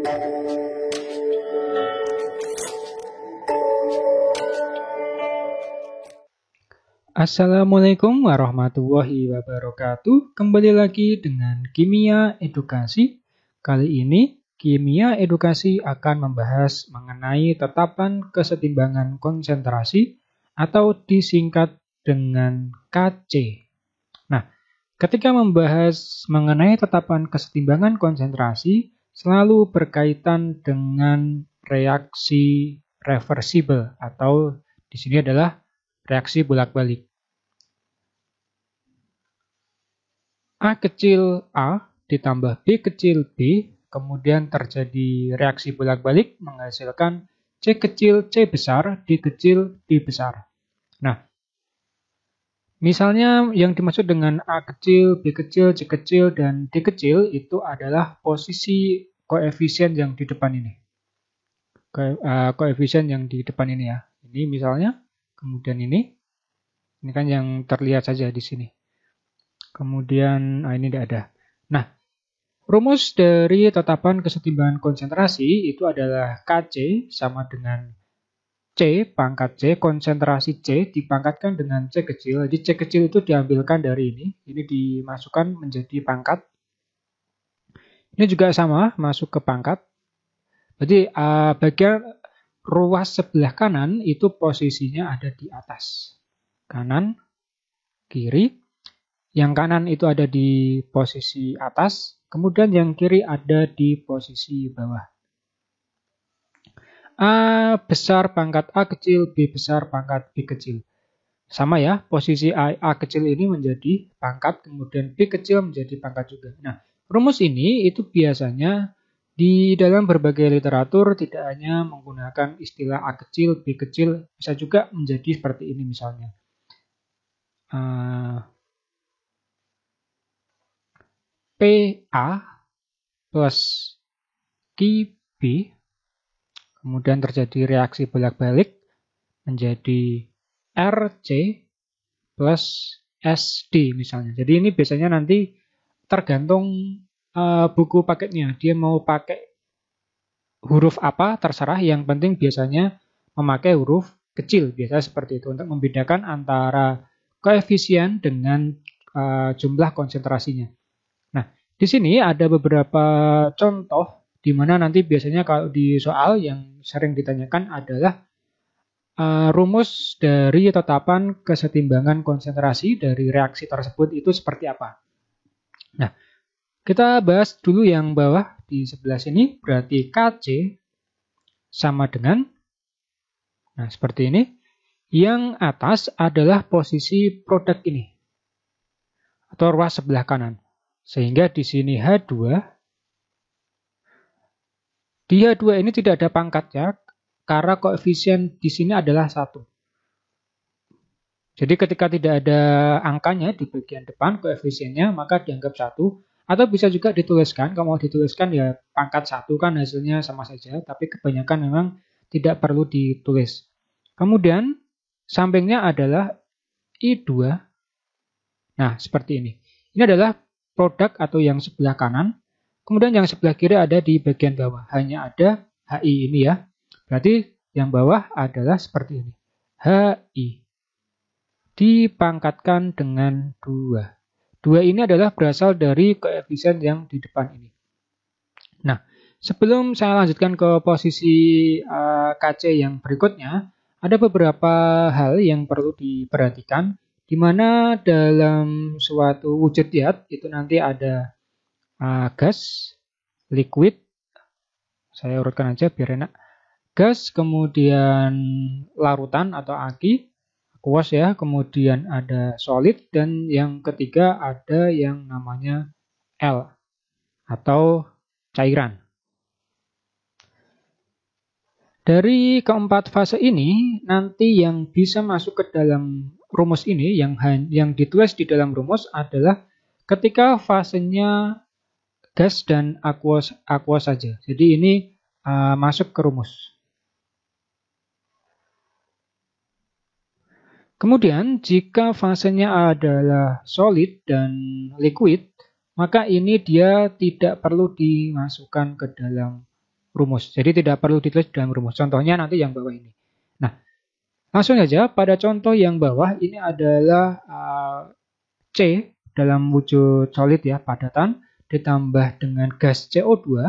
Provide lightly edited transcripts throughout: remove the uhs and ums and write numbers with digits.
Assalamualaikum warahmatullahi wabarakatuh. Kembali lagi dengan Kimia Edukasi. Kali ini Kimia Edukasi akan membahas mengenai tetapan kesetimbangan konsentrasi atau disingkat dengan KC. Nah, ketika membahas mengenai tetapan kesetimbangan konsentrasi selalu berkaitan dengan reaksi reversibel atau di sini adalah reaksi bolak-balik. A kecil A ditambah B kecil B, kemudian terjadi reaksi bolak-balik menghasilkan C kecil C besar, D kecil D besar. Nah, misalnya yang dimaksud dengan A kecil, B kecil, C kecil, dan D kecil itu adalah posisi koefisien yang di depan ini. Koefisien yang di depan ini ya. Ini misalnya. Kemudian ini kan yang terlihat saja di sini. Kemudian ini tidak ada. Nah, rumus dari tetapan kesetimbangan konsentrasi itu adalah KC sama dengan C pangkat C, konsentrasi C dipangkatkan dengan C kecil. Jadi C kecil itu diambilkan dari ini dimasukkan menjadi pangkat. Ini juga sama, masuk ke pangkat. Jadi bagian ruas sebelah kanan itu posisinya ada di atas. Kanan, kiri. Yang kanan itu ada di posisi atas. Kemudian yang kiri ada di posisi bawah. A besar pangkat A kecil, B besar pangkat B kecil. Sama ya, posisi A kecil ini menjadi pangkat, kemudian B kecil menjadi pangkat juga. Nah, rumus ini itu biasanya di dalam berbagai literatur tidak hanya menggunakan istilah A kecil, B kecil, bisa juga menjadi seperti ini misalnya. PA plus QB, kemudian terjadi reaksi bolak-balik menjadi RC plus SD misalnya. Jadi ini biasanya nanti tergantung buku paketnya, dia mau pakai huruf apa terserah, yang penting biasanya memakai huruf kecil, biasa seperti itu untuk membedakan antara koefisien dengan jumlah konsentrasinya. Nah, di sini ada beberapa contoh di mana nanti biasanya kalau di soal yang sering ditanyakan adalah rumus dari tetapan kesetimbangan konsentrasi dari reaksi tersebut itu seperti apa. Nah, kita bahas dulu yang bawah di sebelah sini, berarti KC sama dengan, nah seperti ini. Yang atas adalah posisi produk ini, atau ruas sebelah kanan. Sehingga di sini H2, di H2 ini tidak ada pangkatnya, karena koefisien di sini adalah 1. Jadi ketika tidak ada angkanya di bagian depan koefisiennya, maka dianggap 1. Atau bisa juga dituliskan, kalau mau dituliskan ya pangkat 1 kan hasilnya sama saja, tapi kebanyakan memang tidak perlu ditulis. Kemudian sampingnya adalah I2. Nah, seperti ini. Ini adalah produk atau yang sebelah kanan. Kemudian yang sebelah kiri ada di bagian bawah. Hanya ada HI ini ya. Berarti yang bawah adalah seperti ini. HI. Dipangkatkan dengan 2. 2 ini adalah berasal dari koefisien yang di depan ini. Nah, sebelum saya lanjutkan ke posisi KC yang berikutnya, ada beberapa hal yang perlu diperhatikan, di mana dalam suatu wujud zat itu nanti ada gas, liquid, saya urutkan aja biar enak, gas, kemudian larutan atau aqueous ya, kemudian ada solid, dan yang ketiga ada yang namanya L atau cairan. Dari keempat fase ini, nanti yang bisa masuk ke dalam rumus ini, yang ditulis di dalam rumus adalah ketika fasenya gas dan aqueous saja. Jadi ini masuk ke rumus. Kemudian jika fasenya adalah solid dan liquid, maka ini dia tidak perlu dimasukkan ke dalam rumus. Jadi tidak perlu ditulis dalam rumus. Contohnya nanti yang bawah ini. Nah, langsung saja pada contoh yang bawah ini adalah C dalam wujud solid ya, padatan, ditambah dengan gas CO2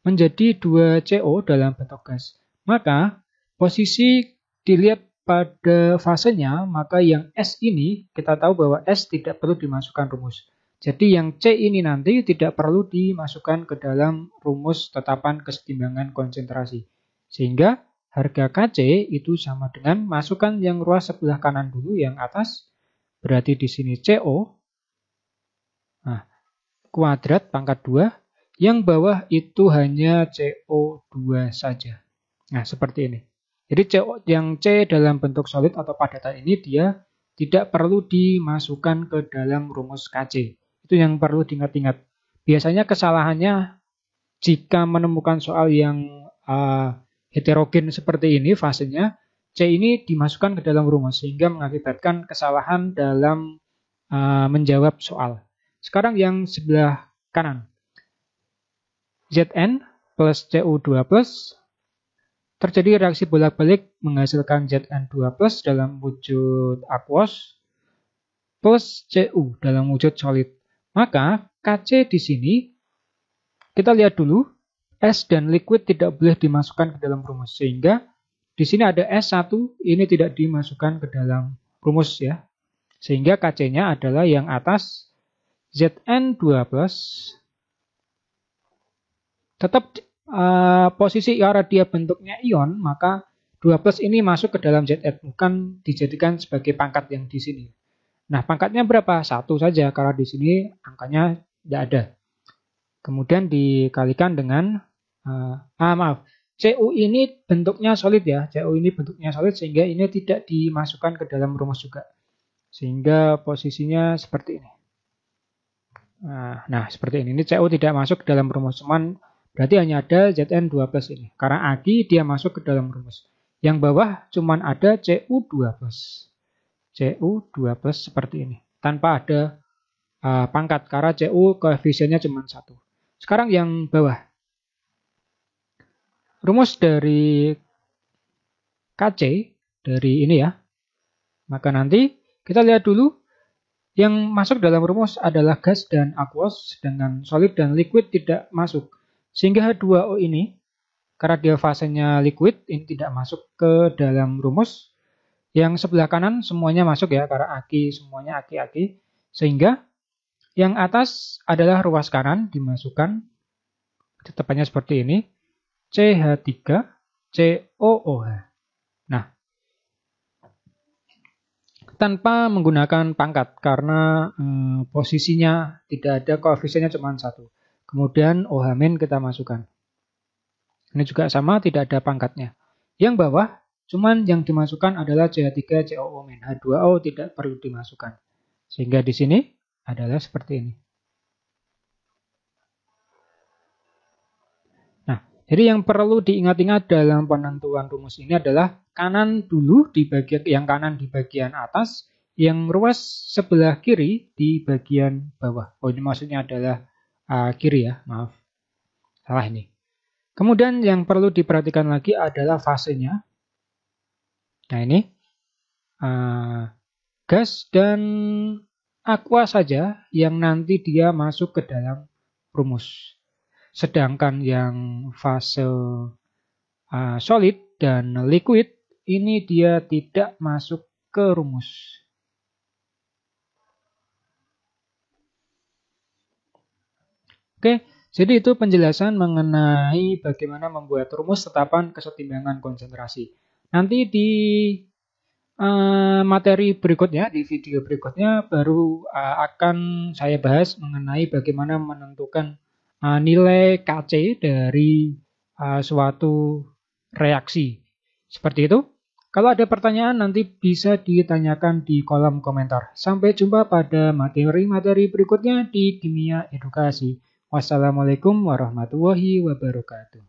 menjadi 2CO dalam bentuk gas. Maka posisi dilihat pada fasenya, maka yang S ini kita tahu bahwa S tidak perlu dimasukkan rumus. Jadi yang C ini nanti tidak perlu dimasukkan ke dalam rumus tetapan kesetimbangan konsentrasi. Sehingga harga KC itu sama dengan masukkan yang ruas sebelah kanan dulu yang atas, berarti di sini CO. Nah, kuadrat pangkat 2. Yang bawah itu hanya CO2 saja. Nah, seperti ini. Jadi yang C dalam bentuk solid atau padatan ini dia tidak perlu dimasukkan ke dalam rumus KC. Itu yang perlu diingat-ingat. Biasanya kesalahannya jika menemukan soal yang heterogen seperti ini fasenya, C ini dimasukkan ke dalam rumus sehingga mengakibatkan kesalahan dalam menjawab soal. Sekarang yang sebelah kanan. Zn plus Cu2 plus terjadi reaksi bolak-balik menghasilkan Zn2 plus dalam wujud aquos plus Cu dalam wujud solid. Maka Kc di sini kita lihat dulu S dan liquid tidak boleh dimasukkan ke dalam rumus sehingga di sini ada S1 ini tidak dimasukkan ke dalam rumus ya. Sehingga Kc-nya adalah yang atas Zn2 plus. Tetap posisi karena dia bentuknya ion, maka 2 plus ini masuk ke dalam Zn, bukan dijadikan sebagai pangkat yang di sini. Nah, pangkatnya berapa? 1 saja, karena di sini angkanya tidak ada. Kemudian dikalikan dengan, Cu ini bentuknya solid ya, Cu ini bentuknya solid sehingga ini tidak dimasukkan ke dalam rumus juga. Sehingga posisinya seperti ini. Nah, seperti ini. Ini Cu tidak masuk ke dalam rumus, cuman berarti hanya ada Zn2 plus ini. Karena Ag dia masuk ke dalam rumus. Yang bawah cuman ada Cu2 plus. Cu2 plus seperti ini. Tanpa ada pangkat. Karena Cu koefisiennya cuma 1. Sekarang yang bawah. Rumus dari Kc. Dari ini ya. Maka nanti kita lihat dulu. Yang masuk dalam rumus adalah gas dan aquos. Sedangkan solid dan liquid tidak masuk. Sehingga H2O ini, karena dia fasenya liquid, ini tidak masuk ke dalam rumus. Yang sebelah kanan semuanya masuk ya, karena Ag semuanya Ag. Sehingga yang atas adalah ruas kanan dimasukkan, tetapannya seperti ini, CH3, COOH. Nah, tanpa menggunakan pangkat, karena posisinya tidak ada, koefisiennya cuma 1. Kemudian OH- kita masukkan. Ini juga sama, tidak ada pangkatnya. Yang bawah, cuman yang dimasukkan adalah CH3, COO-. H2O tidak perlu dimasukkan. Sehingga di sini adalah seperti ini. Nah, jadi yang perlu diingat-ingat dalam penentuan rumus ini adalah kanan dulu di bagian yang kanan di bagian atas, yang ruas sebelah kiri di bagian bawah. Oh, ini maksudnya adalah kiri ya, maaf. Salah ini. Kemudian yang perlu diperhatikan lagi adalah fasenya. Nah ini. Gas dan aqua saja yang nanti dia masuk ke dalam rumus. Sedangkan yang fase solid dan liquid ini dia tidak masuk ke rumus. Oke, jadi itu penjelasan mengenai bagaimana membuat rumus tetapan kesetimbangan konsentrasi. Nanti di materi berikutnya, di video berikutnya baru akan saya bahas mengenai bagaimana menentukan nilai Kc dari suatu reaksi. Seperti itu. Kalau ada pertanyaan nanti bisa ditanyakan di kolom komentar. Sampai jumpa pada materi-materi berikutnya di Kimia Edukasi. Wassalamualaikum warahmatullahi wabarakatuh.